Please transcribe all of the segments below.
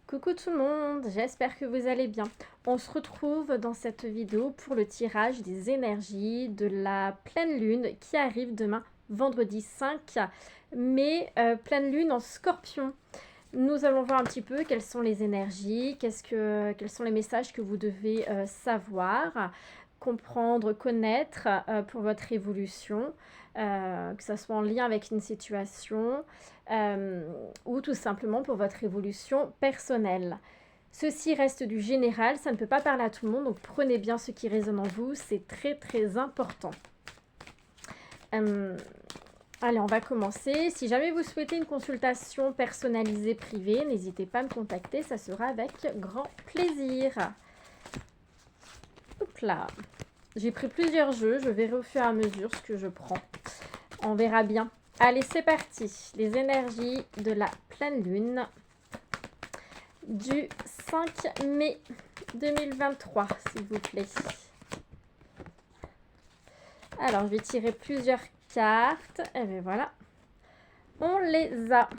Coucou tout le monde, j'espère que vous allez bien. On se retrouve dans cette vidéo pour le tirage des énergies de la pleine lune qui arrive demain, vendredi 5 mai, pleine lune en Scorpion. Nous allons voir un petit peu quelles sont les énergies, quels sont les messages que vous devez savoir, comprendre, connaître pour votre évolution, que ce soit en lien avec une situation ou tout simplement pour votre évolution personnelle. Ceci reste du général, ça ne peut pas parler à tout le monde, donc prenez bien ce qui résonne en vous, c'est très très important. Allez, on va commencer. Si jamais vous souhaitez une consultation personnalisée privée, n'hésitez pas à me contacter, ça sera avec grand plaisir. Hop là. J'ai pris plusieurs jeux, je verrai au fur et à mesure ce que je prends. On verra bien. Allez, c'est parti. Les énergies de la pleine lune du 5 mai 2023, s'il vous plaît. Alors, je vais tirer plusieurs cartes. Et bien voilà, on les a.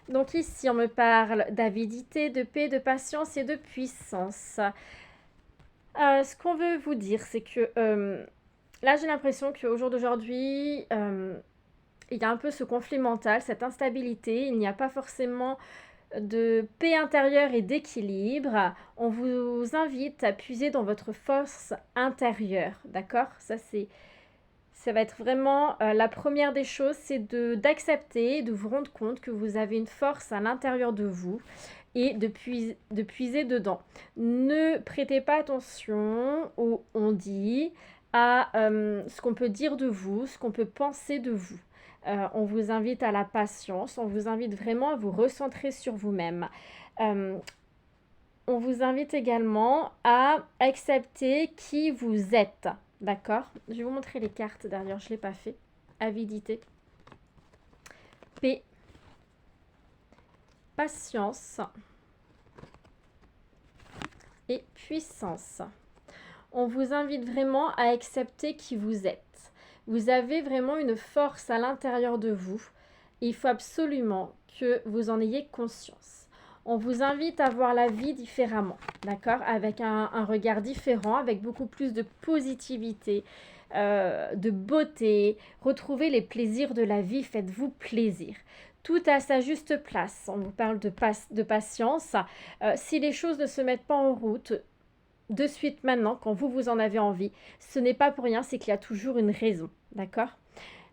Donc ici, on me parle d'avidité, de paix, de patience et de puissance. Ce qu'on veut vous dire, c'est que là, j'ai l'impression qu'au jour d'aujourd'hui, il y a un peu ce conflit mental, cette instabilité. Il n'y a pas forcément de paix intérieure et d'équilibre. On vous invite à puiser dans votre force intérieure, d'accord? Ça va être vraiment la première des choses, c'est d'accepter, de vous rendre compte que vous avez une force à l'intérieur de vous et de puiser dedans. Ne prêtez pas attention au on dit, à ce qu'on peut dire de vous, ce qu'on peut penser de vous. On vous invite à la patience, on vous invite vraiment à vous recentrer sur vous-même. On vous invite également à accepter qui vous êtes. D'accord? Je vais vous montrer les cartes derrière, je ne l'ai pas fait. Avidité, paix, patience et puissance. On vous invite vraiment à accepter qui vous êtes. Vous avez vraiment une force à l'intérieur de vous. Il faut absolument que vous en ayez conscience. On vous invite à voir la vie différemment, d'accord? Avec un regard différent, avec beaucoup plus de positivité, de beauté. Retrouvez les plaisirs de la vie, faites-vous plaisir. Tout à sa juste place. On vous parle de patience. Si les choses ne se mettent pas en route, de suite maintenant, quand vous en avez envie, ce n'est pas pour rien, c'est qu'il y a toujours une raison, d'accord?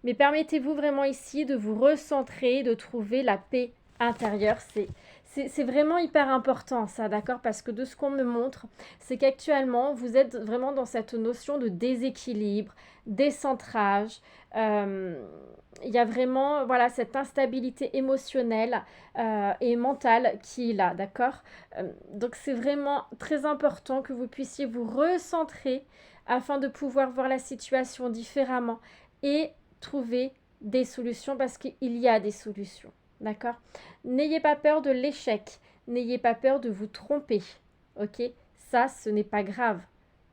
Mais permettez-vous vraiment ici de vous recentrer, de trouver la paix intérieure. C'est vraiment hyper important ça, d'accord? Parce que de ce qu'on me montre, c'est qu'actuellement, vous êtes vraiment dans cette notion de déséquilibre, décentrage. Il y a vraiment voilà, cette instabilité émotionnelle et mentale qui est là, d'accord? Donc c'est vraiment très important que vous puissiez vous recentrer afin de pouvoir voir la situation différemment et trouver des solutions parce qu'il y a des solutions. D'accord? N'ayez pas peur de l'échec. N'ayez pas peur de vous tromper. Ok? Ça, ce n'est pas grave.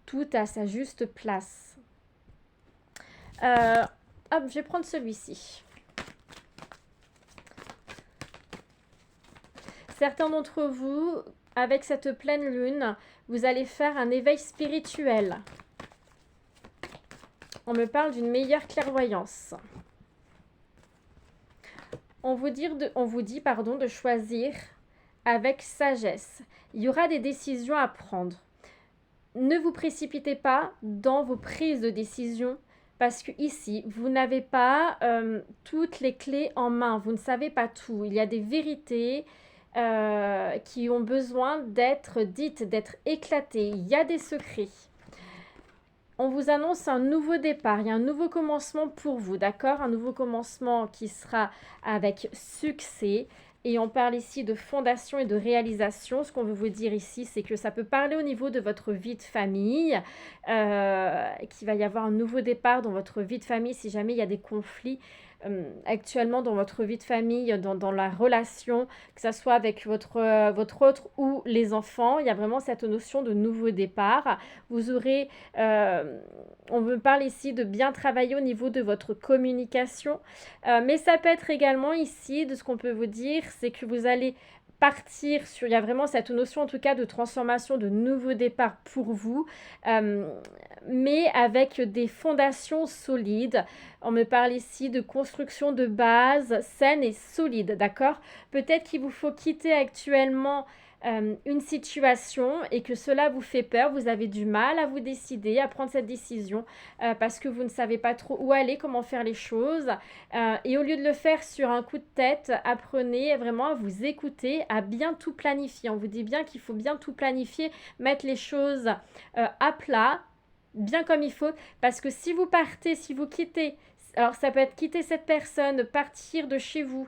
Tout a sa juste place. Hop, je vais prendre celui-ci. Certains d'entre vous, avec cette pleine lune, vous allez faire un éveil spirituel. On me parle d'une meilleure clairvoyance. On vous dit de choisir avec sagesse. Il y aura des décisions à prendre. Ne vous précipitez pas dans vos prises de décision parce que ici, vous n'avez pas toutes les clés en main. Vous ne savez pas tout. Il y a des vérités qui ont besoin d'être dites, d'être éclatées. Il y a des secrets. On vous annonce un nouveau départ, il y a un nouveau commencement pour vous, d'accord? Un nouveau commencement qui sera avec succès. Et on parle ici de fondation et de réalisation. Ce qu'on veut vous dire ici, c'est que ça peut parler au niveau de votre vie de famille, qu'il va y avoir un nouveau départ dans votre vie de famille si jamais il y a des conflits actuellement dans votre vie de famille, dans la relation, que ce soit avec votre autre ou les enfants. Il y a vraiment cette notion de nouveau départ. Vous aurez, on me parle ici de bien travailler au niveau de votre communication, mais ça peut être également ici, de ce qu'on peut vous dire, c'est que vous allez partir sur, il y a vraiment cette notion en tout cas de transformation, de nouveau départ pour vous, mais avec des fondations solides. On me parle ici de construction de base saine et solide, d'accord? Peut-être qu'il vous faut quitter actuellement une situation et que cela vous fait peur, vous avez du mal à vous décider, à prendre cette décision parce que vous ne savez pas trop où aller, comment faire les choses. Et au lieu de le faire sur un coup de tête, apprenez vraiment à vous écouter, à bien tout planifier. On vous dit bien qu'il faut bien tout planifier, mettre les choses à plat, bien comme il faut, parce que si vous partez, si vous quittez, alors ça peut être quitter cette personne, partir de chez vous,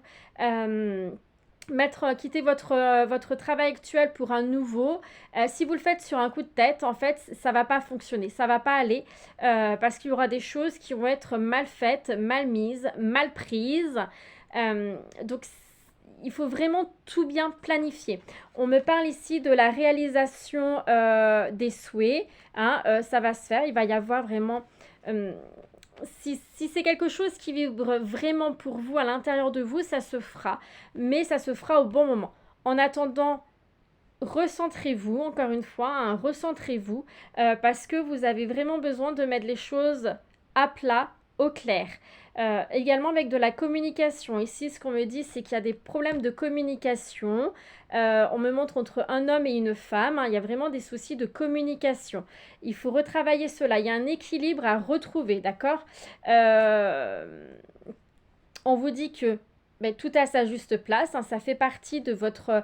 quitter votre travail actuel pour un nouveau. Si vous le faites sur un coup de tête, en fait, ça va pas fonctionner, ça va pas aller parce qu'il y aura des choses qui vont être mal faites, mal mises, mal prises. Donc, il faut vraiment tout bien planifier. On me parle ici de la réalisation des souhaits. Hein, ça va se faire. Il va y avoir vraiment... si c'est quelque chose qui vibre vraiment pour vous à l'intérieur de vous, ça se fera. Mais ça se fera au bon moment. En attendant, recentrez-vous, encore une fois, hein, recentrez-vous parce que vous avez vraiment besoin de mettre les choses à plat, au clair. Également avec de la communication. Ici, ce qu'on me dit, c'est qu'il y a des problèmes de communication. On me montre entre un homme et une femme. Hein, il y a vraiment des soucis de communication. Il faut retravailler cela. Il y a un équilibre à retrouver, d'accord? On vous dit que tout à sa juste place, hein, ça fait partie de votre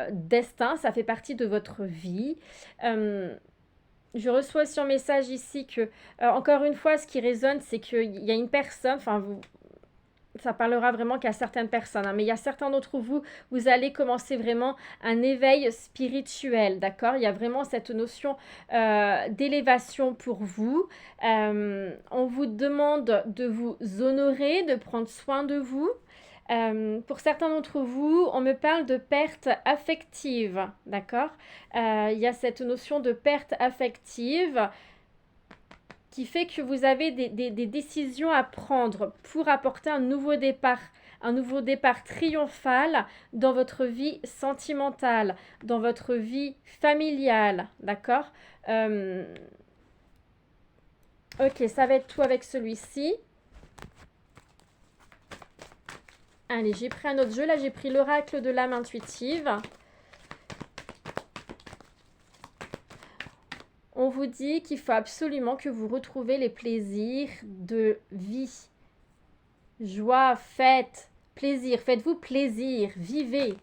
destin, ça fait partie de votre vie. Je reçois aussi un message ici que, encore une fois, ce qui résonne, c'est qu'il y a une personne, enfin, ça parlera vraiment qu'à certaines personnes, hein, mais il y a certains d'entre vous, vous allez commencer vraiment un éveil spirituel, d'accord? Il y a vraiment cette notion d'élévation pour vous. On vous demande de vous honorer, de prendre soin de vous. Pour certains d'entre vous, on me parle de perte affective, d'accord? Il y a cette notion de perte affective qui fait que vous avez des décisions à prendre pour apporter un nouveau départ triomphal dans votre vie sentimentale, dans votre vie familiale, d'accord? Ok, ça va être tout avec celui-ci. Allez, j'ai pris un autre jeu. Là, j'ai pris l'oracle de l'âme intuitive. On vous dit qu'il faut absolument que vous retrouvez les plaisirs de vie. Joie, fête, plaisir. Faites-vous plaisir, vivez.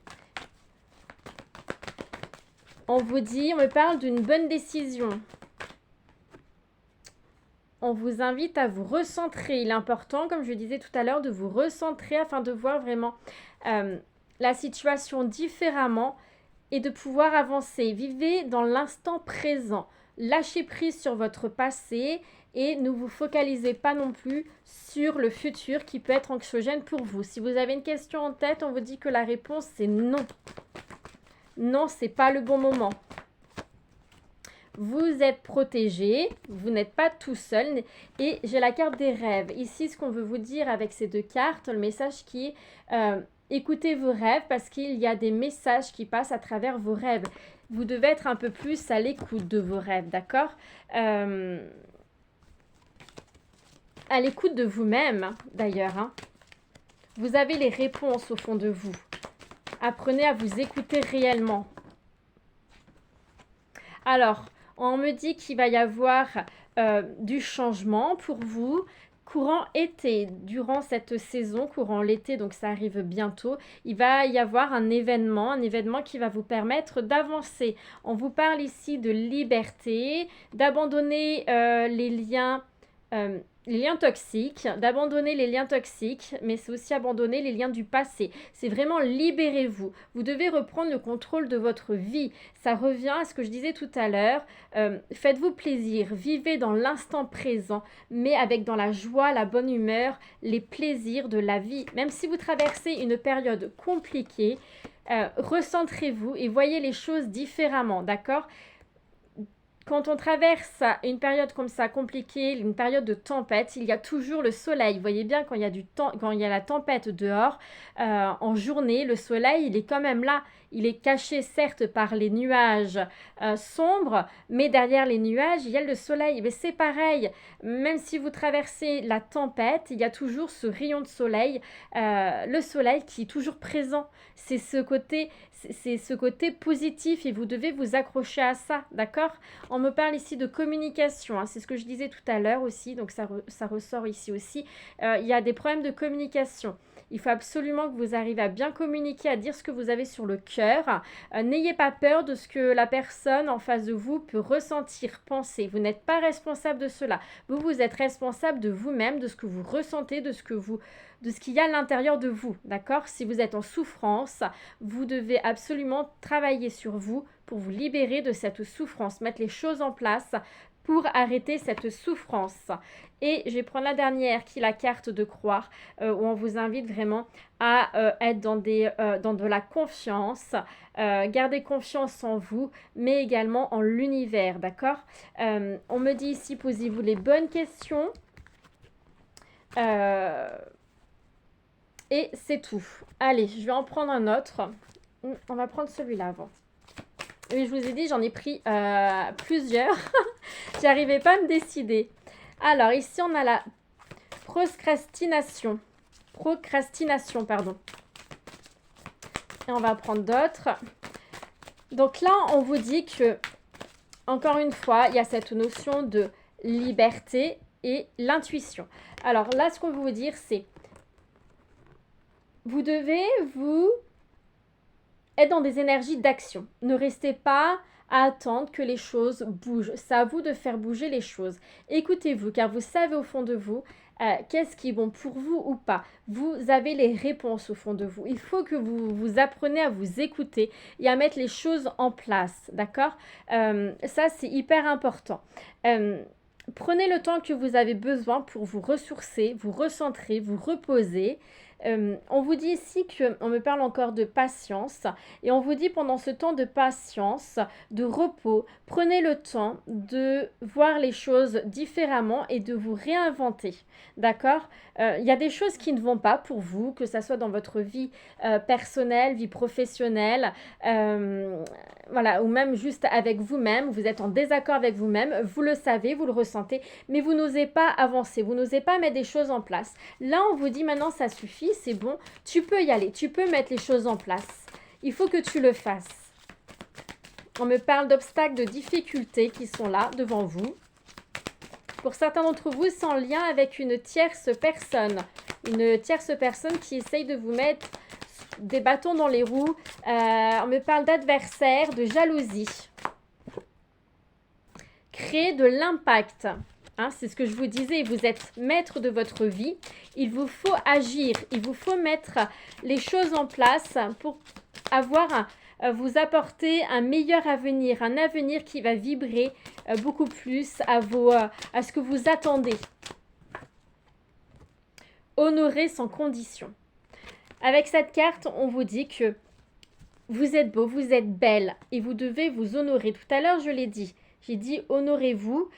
On vous dit, on me parle d'une bonne décision. On vous invite à vous recentrer. Il est important, comme je le disais tout à l'heure, de vous recentrer afin de voir vraiment la situation différemment et de pouvoir avancer. Vivez dans l'instant présent. Lâchez prise sur votre passé et ne vous focalisez pas non plus sur le futur qui peut être anxiogène pour vous. Si vous avez une question en tête, on vous dit que la réponse c'est non. Non, c'est pas le bon moment. Vous êtes protégé, vous n'êtes pas tout seul. Et j'ai la carte des rêves. Ici, ce qu'on veut vous dire avec ces deux cartes, le message qui est écoutez vos rêves parce qu'il y a des messages qui passent à travers vos rêves. Vous devez être un peu plus à l'écoute de vos rêves, d'accord? À l'écoute de vous-même, d'ailleurs. Hein. Vous avez les réponses au fond de vous. Apprenez à vous écouter réellement. Alors, on me dit qu'il va y avoir du changement pour vous courant été, durant cette saison, courant l'été, donc ça arrive bientôt, il va y avoir un événement qui va vous permettre d'avancer. On vous parle ici de liberté, d'abandonner les liens toxiques, d'abandonner les liens toxiques, mais c'est aussi abandonner les liens du passé. C'est vraiment libérez-vous. Vous devez reprendre le contrôle de votre vie. Ça revient à ce que je disais tout à l'heure. Faites-vous plaisir, vivez dans l'instant présent, mais avec dans la joie, la bonne humeur, les plaisirs de la vie. Même si vous traversez une période quand on traverse une période comme ça compliquée, une période de tempête, il y a toujours le soleil. Vous voyez bien quand il y a quand il y a la tempête dehors, en journée, le soleil, il est quand même là. Il est caché certes par les nuages sombres, mais derrière les nuages, il y a le soleil. Mais c'est pareil, même si vous traversez la tempête, il y a toujours ce rayon de soleil, le soleil qui est toujours présent. C'est ce côté positif et vous devez vous accrocher à ça, d'accord? On me parle ici de communication, hein, c'est ce que je disais tout à l'heure aussi, donc ça ressort ici aussi. Il y a des problèmes de communication. Il faut absolument que vous arriviez à bien communiquer, à dire ce que vous avez sur le cœur. N'ayez pas peur de ce que la personne en face de vous peut ressentir, penser. Vous n'êtes pas responsable de cela. Vous êtes responsable de vous-même, de ce que vous ressentez, de ce qu'il y a à l'intérieur de vous, d'accord? Si vous êtes en souffrance, vous devez absolument travailler sur vous pour vous libérer de cette souffrance, mettre les choses en place pour arrêter cette souffrance. Et je vais prendre la dernière qui est la carte de croix, où on vous invite vraiment à être dans de la confiance, garder confiance en vous, mais également en l'univers, d'accord? On me dit ici, posez-vous les bonnes questions. Et c'est tout. Allez, je vais en prendre un autre. On va prendre celui-là avant. Oui, je vous ai dit, j'en ai pris plusieurs. J'arrivais pas à me décider. Alors, ici, on a la procrastination. Procrastination, pardon. Et on va prendre d'autres. Donc là, on vous dit que, encore une fois, il y a cette notion de liberté et l'intuition. Alors là, ce qu'on veut vous dire, c'est vous devez vous être dans des énergies d'action. Ne restez pas à attendre que les choses bougent. C'est à vous de faire bouger les choses. Écoutez-vous, car vous savez au fond de vous qu'est-ce qui est bon pour vous ou pas. Vous avez les réponses au fond de vous. Il faut que vous appreniez à vous écouter et à mettre les choses en place, d'accord? Ça, c'est hyper important. Prenez le temps que vous avez besoin pour vous ressourcer, vous recentrer, vous reposer. On vous dit ici qu'on me parle encore de patience et on vous dit pendant ce temps de patience, de repos, prenez le temps de voir les choses différemment et de vous réinventer, d'accord? Il y a des choses qui ne vont pas pour vous, que ce soit dans votre vie personnelle, vie professionnelle, voilà, ou même juste avec vous-même, vous êtes en désaccord avec vous-même, vous le savez, vous le ressentez, mais vous n'osez pas avancer, vous n'osez pas mettre des choses en place. Là, on vous dit maintenant, ça suffit, c'est bon, tu peux y aller, tu peux mettre les choses en place. Il faut que tu le fasses. On me parle d'obstacles, de difficultés qui sont là devant vous. Pour certains d'entre vous, c'est en lien avec une tierce personne. Une tierce personne qui essaye de vous mettre des bâtons dans les roues. On me parle d'adversaire, de jalousie. Créer de l'impact. Hein, c'est ce que je vous disais, vous êtes maître de votre vie. Il vous faut agir, il vous faut mettre les choses en place pour vous apporter un meilleur avenir, un avenir qui va vibrer beaucoup plus à ce que vous attendez. Honorer sans condition. Avec cette carte, on vous dit que vous êtes beau, vous êtes belle et vous devez vous honorer. Tout à l'heure, je l'ai dit. J'ai dit honorez-vous,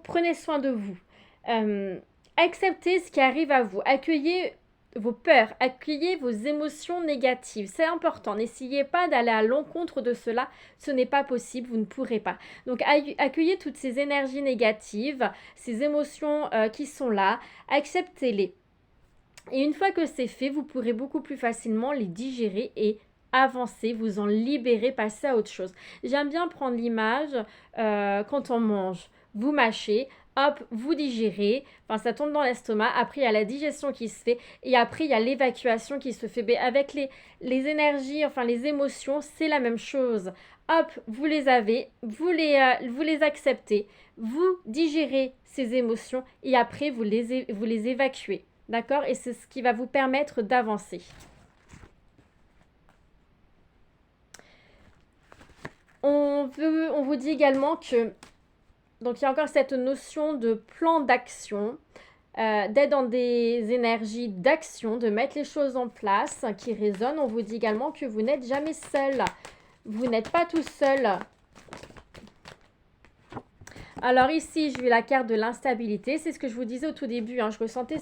prenez soin de vous. Acceptez ce qui arrive à vous. Accueillez vos peurs, accueillez vos émotions négatives. C'est important. N'essayez pas d'aller à l'encontre de cela. Ce n'est pas possible, vous ne pourrez pas. Donc, accueillez toutes ces énergies négatives, ces émotions qui sont là. Acceptez-les. Et une fois que c'est fait, vous pourrez beaucoup plus facilement les digérer et avancer, vous en libérer, passer à autre chose. J'aime bien prendre l'image quand on mange. Vous mâchez, hop, vous digérez, enfin ça tombe dans l'estomac, après il y a la digestion qui se fait et après il y a l'évacuation qui se fait. Mais avec les énergies, enfin les émotions, c'est la même chose. Hop, vous les avez, vous les acceptez, vous digérez ces émotions et après vous les évacuez. D'accord? Et c'est ce qui va vous permettre d'avancer. On vous dit également que, donc il y a encore cette notion de plan d'action, d'être dans des énergies d'action, de mettre les choses en place qui résonnent. On vous dit également que vous n'êtes jamais seul. Vous n'êtes pas tout seul. Alors ici, j'ai eu la carte de l'instabilité. C'est ce que je vous disais au tout début, hein. Je ressentais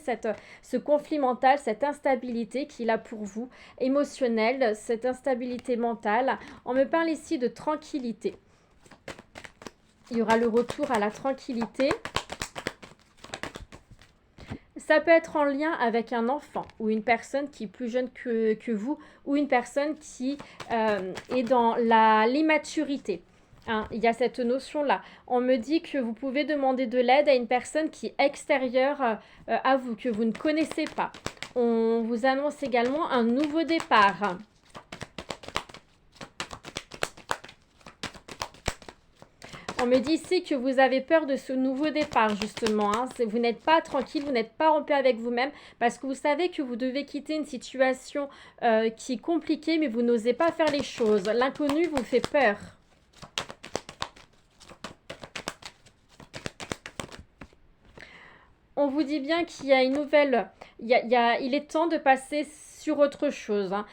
ce conflit mental, cette instabilité qu'il a pour vous, émotionnelle, cette instabilité mentale. On me parle ici de tranquillité. Il y aura le retour à la tranquillité. Ça peut être en lien avec un enfant ou une personne qui est plus jeune que vous ou une personne qui est dans l'immaturité. Hein, il y a cette notion-là. On me dit que vous pouvez demander de l'aide à une personne qui est extérieure à vous, que vous ne connaissez pas. On vous annonce également un nouveau départ. On me dit ici que vous avez peur de ce nouveau départ, justement. Hein. Vous n'êtes pas tranquille, vous n'êtes pas en paix avec vous-même parce que vous savez que vous devez quitter une situation qui est compliquée, mais vous n'osez pas faire les choses. L'inconnu vous fait peur. On vous dit bien qu'il y a une nouvelle... Il est temps de passer sur autre chose. Hein.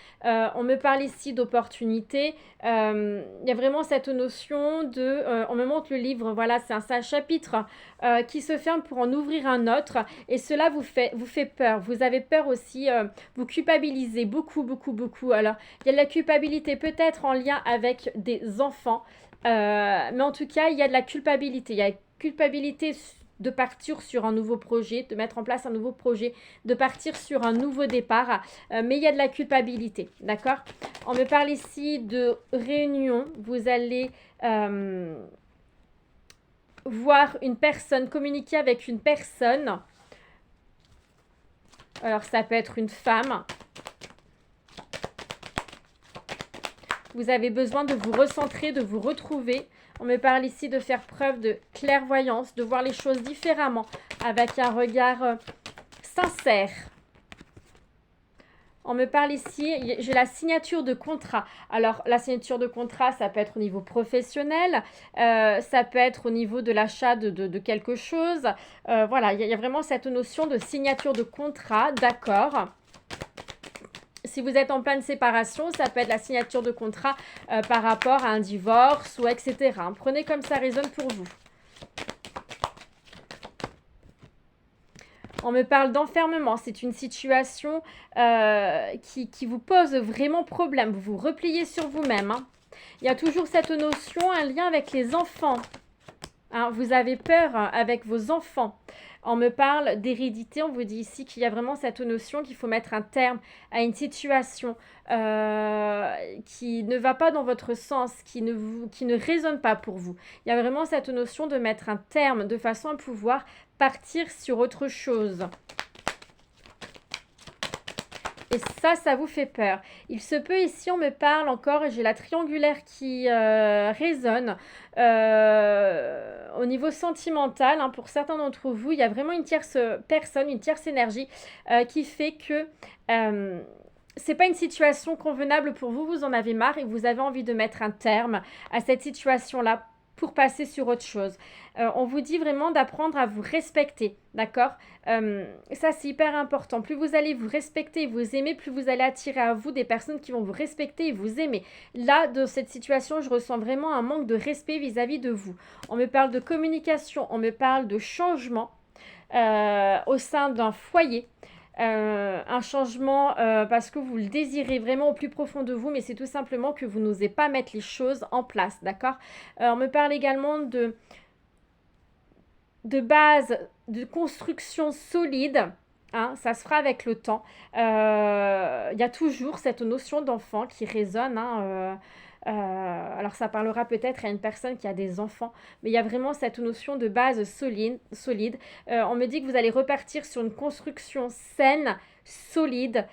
On me parle ici d'opportunité. Il y a vraiment cette notion de... on me montre le livre, voilà, c'est un chapitre qui se ferme pour en ouvrir un autre. Et cela vous fait peur. Vous avez peur aussi, vous culpabilisez beaucoup, beaucoup, beaucoup. Alors, il y a de la culpabilité peut-être en lien avec des enfants. Mais en tout cas, il y a de la culpabilité. Il y a la culpabilité de partir sur un nouveau projet, de mettre en place un nouveau projet, de partir sur un nouveau départ, mais il y a de la culpabilité, d'accord? On me parle ici de réunion, vous allez voir une personne, communiquer avec une personne, alors ça peut être une femme, vous avez besoin de vous recentrer, de vous retrouver. On me parle ici de faire preuve de clairvoyance, de voir les choses différemment, avec un regard sincère. On me parle ici, j'ai la signature de contrat. Alors, la signature de contrat, ça peut être au niveau professionnel, ça peut être au niveau de l'achat de quelque chose. Voilà, il y a vraiment cette notion de signature de contrat, d'accord. Si vous êtes en pleine séparation, ça peut être la signature de contrat par rapport à un divorce ou etc. Prenez comme ça résonne pour vous. On me parle d'enfermement. C'est une situation qui vous pose vraiment problème. Vous vous repliez sur vous-même. Hein. Il y a toujours cette notion, un lien avec les enfants. Hein, vous avez peur avec vos enfants. On me parle d'hérédité, on vous dit ici qu'il y a vraiment cette notion qu'il faut mettre un terme à une situation qui ne va pas dans votre sens, qui ne résonne pas pour vous. Il y a vraiment cette notion de mettre un terme de façon à pouvoir partir sur autre chose. Et ça vous fait peur. Il se peut ici, on me parle encore, j'ai la triangulaire qui résonne. Au niveau sentimental, hein, pour certains d'entre vous, il y a vraiment une tierce personne, une tierce énergie qui fait que c'est pas une situation convenable pour vous, vous en avez marre et vous avez envie de mettre un terme à cette situation-là pour passer sur autre chose. On vous dit vraiment d'apprendre à vous respecter, d'accord? Ça, c'est hyper important. Plus vous allez vous respecter et vous aimer, plus vous allez attirer à vous des personnes qui vont vous respecter et vous aimer. Là, dans cette situation, je ressens vraiment un manque de respect vis-à-vis de vous. On me parle de communication, on me parle de changement au sein d'un foyer. Un changement parce que vous le désirez vraiment au plus profond de vous, mais c'est tout simplement que vous n'osez pas mettre les choses en place, d'accord? On me parle également de base, de construction solide. Hein, ça se fera avec le temps. Il y a toujours cette notion d'enfant qui résonne. Hein, alors ça parlera peut-être à une personne qui a des enfants, mais il y a vraiment cette notion de base solide. On me dit que vous allez repartir sur une construction saine, solide,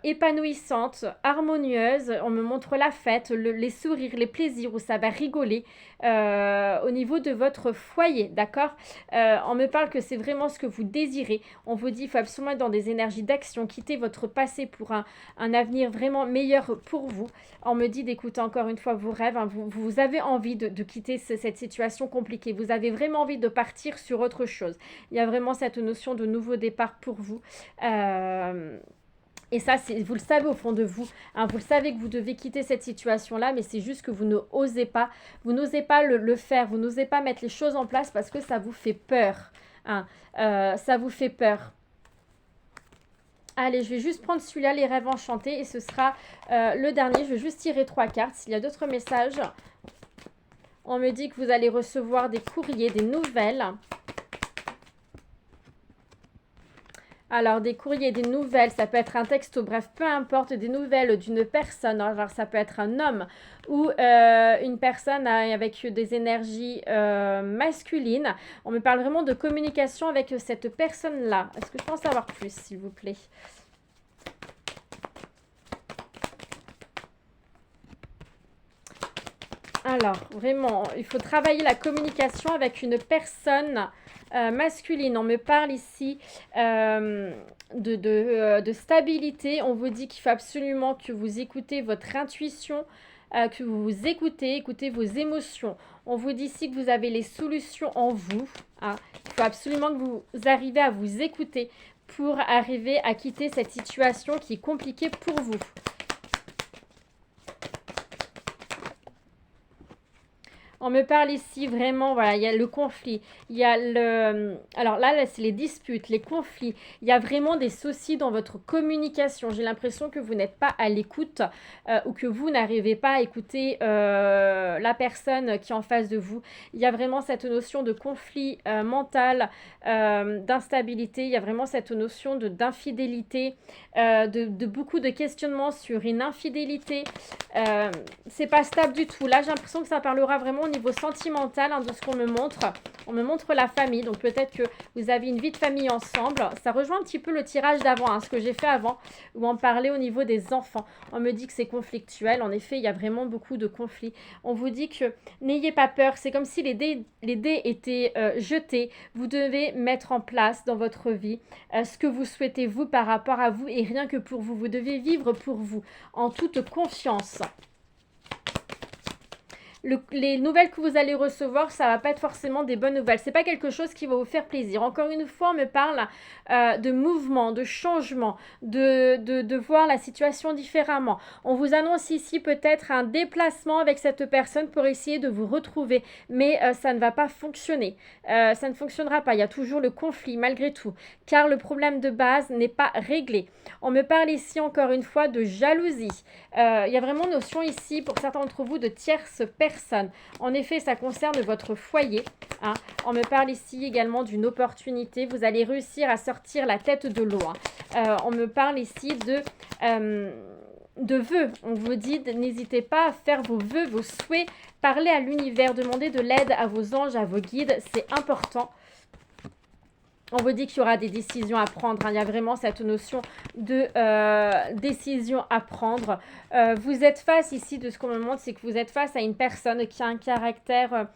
épanouissante, harmonieuse. On me montre la fête, les sourires, les plaisirs où ça va rigoler au niveau de votre foyer, d'accord? On me parle que c'est vraiment ce que vous désirez. On vous dit qu'il faut absolument être dans des énergies d'action, quitter votre passé pour un avenir vraiment meilleur pour vous. On me dit d'écouter encore une fois vos rêves. Hein. Vous avez envie de quitter cette situation compliquée. Vous avez vraiment envie de partir sur autre chose. Il y a vraiment cette notion de nouveau départ pour vous. Et ça, vous le savez au fond de vous, hein, vous le savez que vous devez quitter cette situation-là, mais c'est juste que vous n'osez pas. Vous n'osez pas le faire, vous n'osez pas mettre les choses en place parce que ça vous fait peur. Hein, ça vous fait peur. Allez, je vais juste prendre celui-là, les rêves enchantés, et ce sera le dernier. Je vais juste tirer 3 cartes. S'il y a d'autres messages, on me dit que vous allez recevoir des courriers, des nouvelles. Alors, des courriers, des nouvelles, ça peut être un texto, bref, peu importe, des nouvelles d'une personne. Alors, ça peut être un homme ou une personne avec des énergies masculines. On me parle vraiment de communication avec cette personne-là. Est-ce que je peux en savoir plus, s'il vous plaît? Alors, vraiment, il faut travailler la communication avec une personne masculine. On me parle ici de stabilité. On vous dit qu'il faut absolument que vous écoutez votre intuition, que vous vous écoutez vos émotions. On vous dit ici que vous avez les solutions en vous. Hein. Il faut absolument que vous arrivez à vous écouter pour arriver à quitter cette situation qui est compliquée pour vous. On me parle ici vraiment, voilà, il y a le conflit, il y a le... Alors là c'est les disputes, les conflits. Il y a vraiment des soucis dans votre communication. J'ai l'impression que vous n'êtes pas à l'écoute ou que vous n'arrivez pas à écouter la personne qui est en face de vous. Il y a vraiment cette notion de conflit mental, d'instabilité. Il y a vraiment cette notion d'infidélité, de beaucoup de questionnements sur une infidélité. C'est pas stable du tout. Là, j'ai l'impression que ça parlera vraiment au niveau sentimental hein, de ce qu'on me montre. On me montre la famille, donc peut-être que vous avez une vie de famille ensemble. Ça rejoint un petit peu le tirage d'avant, hein, ce que j'ai fait avant, où on parlait au niveau des enfants. On me dit que c'est conflictuel. En effet, il y a vraiment beaucoup de conflits. On vous dit que n'ayez pas peur. C'est comme si les dés étaient jetés. Vous devez mettre en place dans votre vie ce que vous souhaitez vous par rapport à vous et rien que pour vous. Vous devez vivre pour vous en toute confiance. Les nouvelles que vous allez recevoir, ça va pas être forcément des bonnes nouvelles. C'est pas quelque chose qui va vous faire plaisir. Encore une fois, on me parle de mouvement, de changement, de voir la situation différemment. On vous annonce ici peut-être un déplacement avec cette personne pour essayer de vous retrouver. Mais ça ne va pas fonctionner. Ça ne fonctionnera pas. Il y a toujours le conflit malgré tout. Car le problème de base n'est pas réglé. On me parle ici encore une fois de jalousie. Il y a vraiment notion ici pour certains d'entre vous de tierce personne. En effet, ça concerne votre foyer. Hein. On me parle ici également d'une opportunité. Vous allez réussir à sortir la tête de l'eau. Hein. On me parle ici de vœux. On vous dit, n'hésitez pas à faire vos vœux, vos souhaits. Parlez à l'univers, demandez de l'aide à vos anges, à vos guides. C'est important. On vous dit qu'il y aura des décisions à prendre. Hein. Il y a vraiment cette notion de décision à prendre. Vous êtes face ici, de ce qu'on me montre, c'est que vous êtes face à une personne qui a un caractère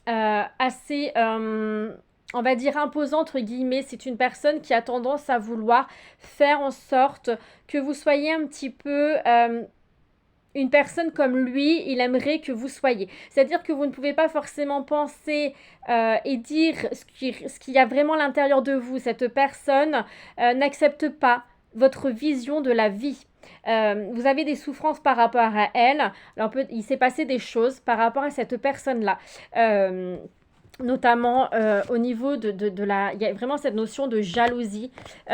assez, on va dire, imposant, entre guillemets. C'est une personne qui a tendance à vouloir faire en sorte que vous soyez un petit peu... une personne comme lui, il aimerait que vous soyez. C'est-à-dire que vous ne pouvez pas forcément penser et dire ce qu'il y a vraiment à l'intérieur de vous. Cette personne n'accepte pas votre vision de la vie. Vous avez des souffrances par rapport à elle. Alors, il s'est passé des choses par rapport à cette personne-là. Notamment au niveau de la... Il y a vraiment cette notion de jalousie. On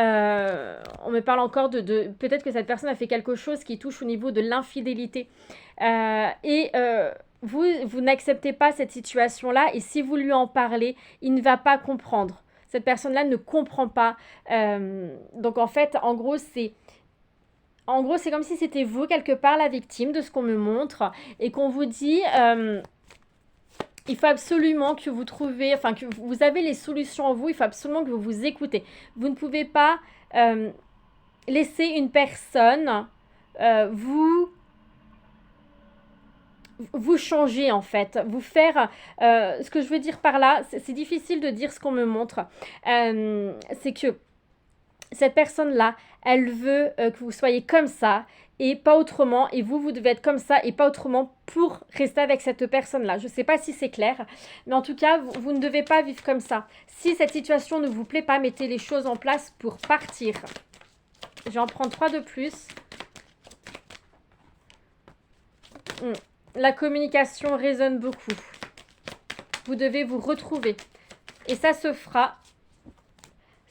me parle encore de peut-être que cette personne a fait quelque chose qui touche au niveau de l'infidélité. Vous n'acceptez pas cette situation-là et si vous lui en parlez, il ne va pas comprendre. Cette personne-là ne comprend pas. Donc en fait, en gros, c'est comme si c'était vous, quelque part, la victime de ce qu'on me montre et qu'on vous dit... il faut absolument que vous trouviez, enfin que vous avez les solutions en vous, il faut absolument que vous vous écoutez. Vous ne pouvez pas laisser une personne vous changer en fait, vous faire, ce que je veux dire par là, c'est difficile de dire ce qu'on me montre, c'est que cette personne-là, elle veut que vous soyez comme ça et pas autrement. Et vous devez être comme ça et pas autrement pour rester avec cette personne-là. Je ne sais pas si c'est clair, mais en tout cas, vous ne devez pas vivre comme ça. Si cette situation ne vous plaît pas, mettez les choses en place pour partir. Je vais en prendre 3 de plus. La communication résonne beaucoup. Vous devez vous retrouver. Et ça se fera.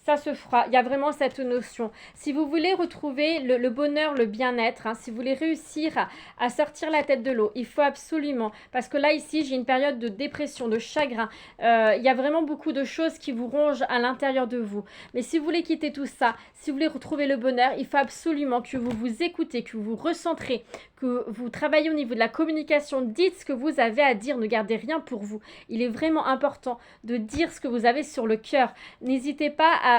Ça se fera. Il y a vraiment cette notion. Si vous voulez retrouver le bonheur, le bien-être, hein, si vous voulez réussir à sortir la tête de l'eau, il faut absolument, parce que là, ici, j'ai une période de dépression, de chagrin. Il y a vraiment beaucoup de choses qui vous rongent à l'intérieur de vous. Mais si vous voulez quitter tout ça, si vous voulez retrouver le bonheur, il faut absolument que vous vous écoutez, que vous vous recentrez, que vous travaillez au niveau de la communication. Dites ce que vous avez à dire, ne gardez rien pour vous. Il est vraiment important de dire ce que vous avez sur le cœur. N'hésitez pas à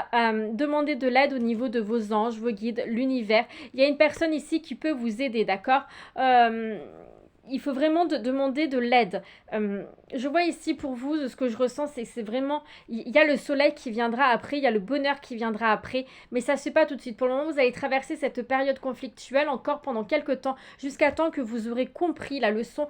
demander de l'aide au niveau de vos anges, vos guides, l'univers. Il y a une personne ici qui peut vous aider, d'accord? Il faut vraiment demander de l'aide. Je vois ici pour vous, ce que je ressens, c'est vraiment... Il y a le soleil qui viendra après, il y a le bonheur qui viendra après, mais ça ne se fait pas tout de suite. Pour le moment, vous allez traverser cette période conflictuelle encore pendant quelques temps, jusqu'à temps que vous aurez compris la leçon,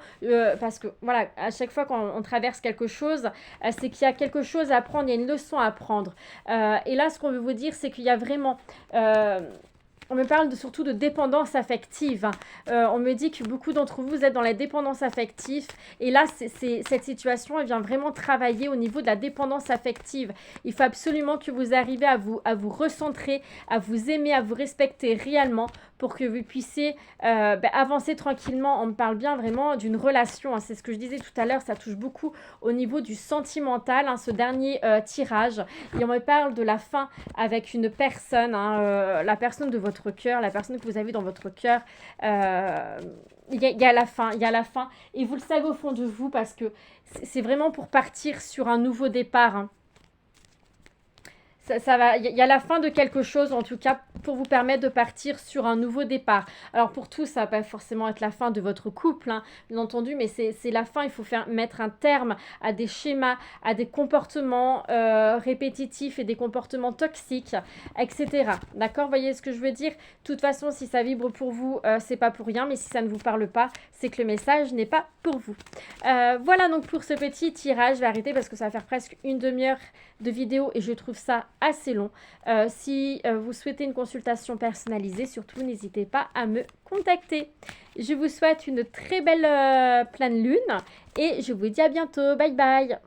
parce que, voilà, à chaque fois qu'on traverse quelque chose, c'est qu'il y a quelque chose à apprendre, il y a une leçon à apprendre. Et là, ce qu'on veut vous dire, c'est qu'il y a vraiment... on me parle surtout de dépendance affective. On me dit que beaucoup d'entre vous êtes dans la dépendance affective. Et là, cette situation, elle vient vraiment travailler au niveau de la dépendance affective. Il faut absolument que vous arriviez à vous recentrer, à vous aimer, à vous respecter réellement pour que vous puissiez avancer tranquillement. On me parle bien vraiment d'une relation. Hein. C'est ce que je disais tout à l'heure. Ça touche beaucoup au niveau du sentimental, hein, ce dernier tirage. Et on me parle de la fin avec une personne, hein, la personne de votre cœur, la personne que vous avez dans votre cœur. Il y a la fin, il y a la fin. Et vous le savez au fond de vous parce que c'est vraiment pour partir sur un nouveau départ. Hein. Ça va, il y a la fin de quelque chose, en tout cas, pour vous permettre de partir sur un nouveau départ. Alors, pour tous, ça va pas forcément être la fin de votre couple, hein, bien entendu, mais c'est la fin. Il faut mettre un terme à des schémas, à des comportements répétitifs et des comportements toxiques, etc. D'accord? Vous voyez ce que je veux dire? De toute façon, si ça vibre pour vous, c'est pas pour rien, mais si ça ne vous parle pas, c'est que le message n'est pas pour vous. Voilà donc pour ce petit tirage. Je vais arrêter parce que ça va faire presque une demi-heure de vidéo et je trouve ça assez long. Si vous souhaitez une consultation personnalisée, surtout n'hésitez pas à me contacter. Je vous souhaite une très belle pleine lune et je vous dis à bientôt. Bye bye.